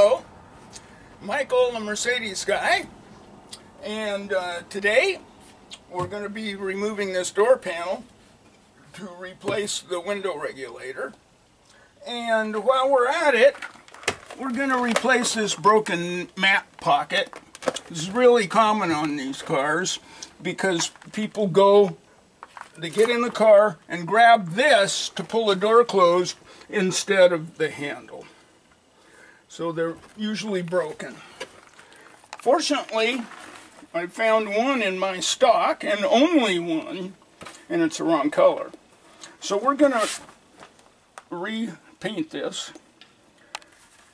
Hello, Michael, the Mercedes guy, and today we're going to be removing this door panel to replace the window regulator. And while we're at it, we're going to replace this broken map pocket. This is really common on these cars because people they get in the car and grab this to pull the door closed instead of the handle. So they're usually broken. Fortunately, I found one in my stock, and only one, and it's the wrong color. So we're going to repaint this.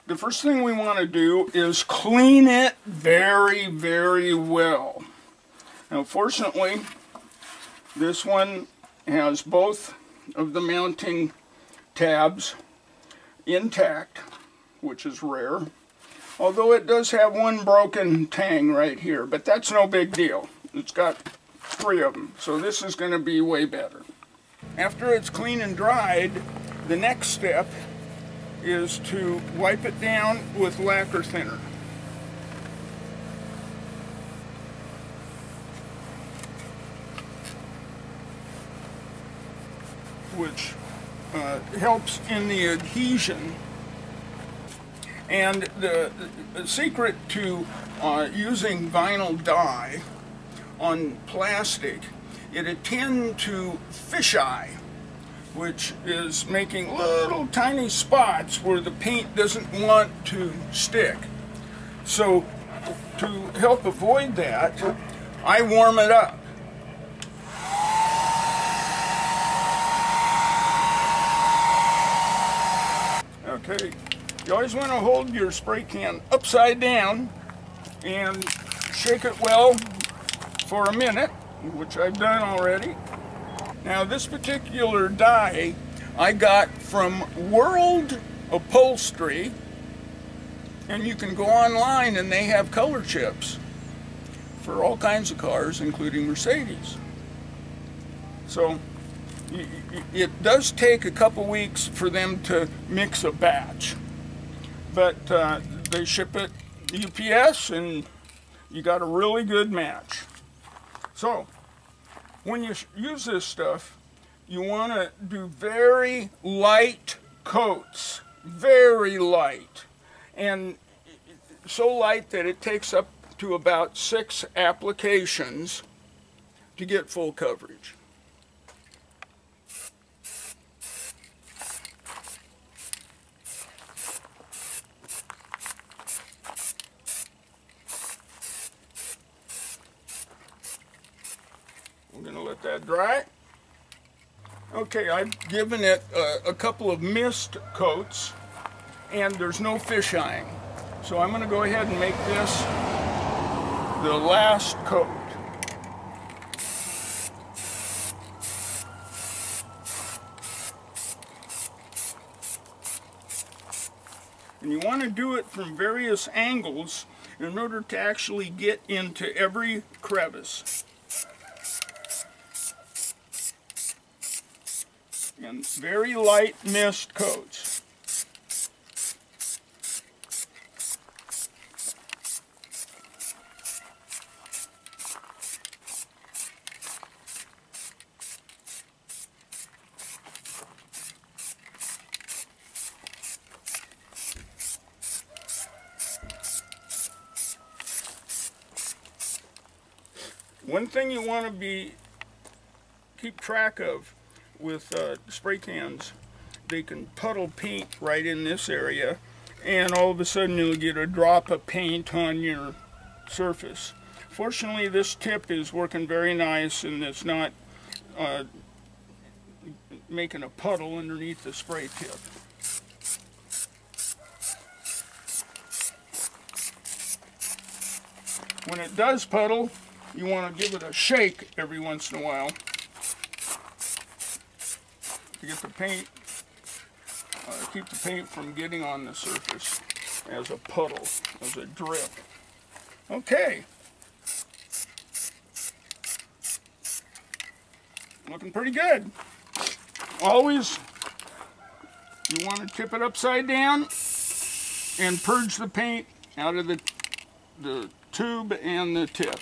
The first thing we want to do is clean it very, very well. Now, fortunately, this one has both of the mounting tabs intact, which is rare. Although it does have one broken tang right here, but that's no big deal. It's got 3 of them, so this is going to be way better. After it's clean and dried, the next step is to wipe it down with lacquer thinner. Which helps in the adhesion. And the secret to using vinyl dye on plastic, it tends to fisheye, which is making little tiny spots where the paint doesn't want to stick. So to help avoid that, I warm it up. Okay. You always want to hold your spray can upside down and shake it well for a minute, which I've done already. Now this particular dye I got from World Upholstery, and you can go online and they have color chips for all kinds of cars, including Mercedes. So it does take a couple weeks for them to mix a batch. But they ship it UPS, and you got a really good match. So when you use this stuff, you want to do very light coats, very light, and so light that it takes up to about 6 applications to get full coverage. We're going to let that dry. Okay, I've given it a couple of mist coats, and there's no fish eyeing. So I'm going to go ahead and make this the last coat. And you want to do it from various angles in order to actually get into every crevice. And very light mist coats. One thing you want to keep track of with spray cans, they can puddle paint right in this area, and all of a sudden you'll get a drop of paint on your surface. Fortunately, this tip is working very nice, and it's not making a puddle underneath the spray tip. When it does puddle, you want to give it a shake every once in a while to get the paint, keep the paint from getting on the surface as a puddle, as a drip. Okay. Looking pretty good. Always, you want to tip it upside down and purge the paint out of the tube and the tip.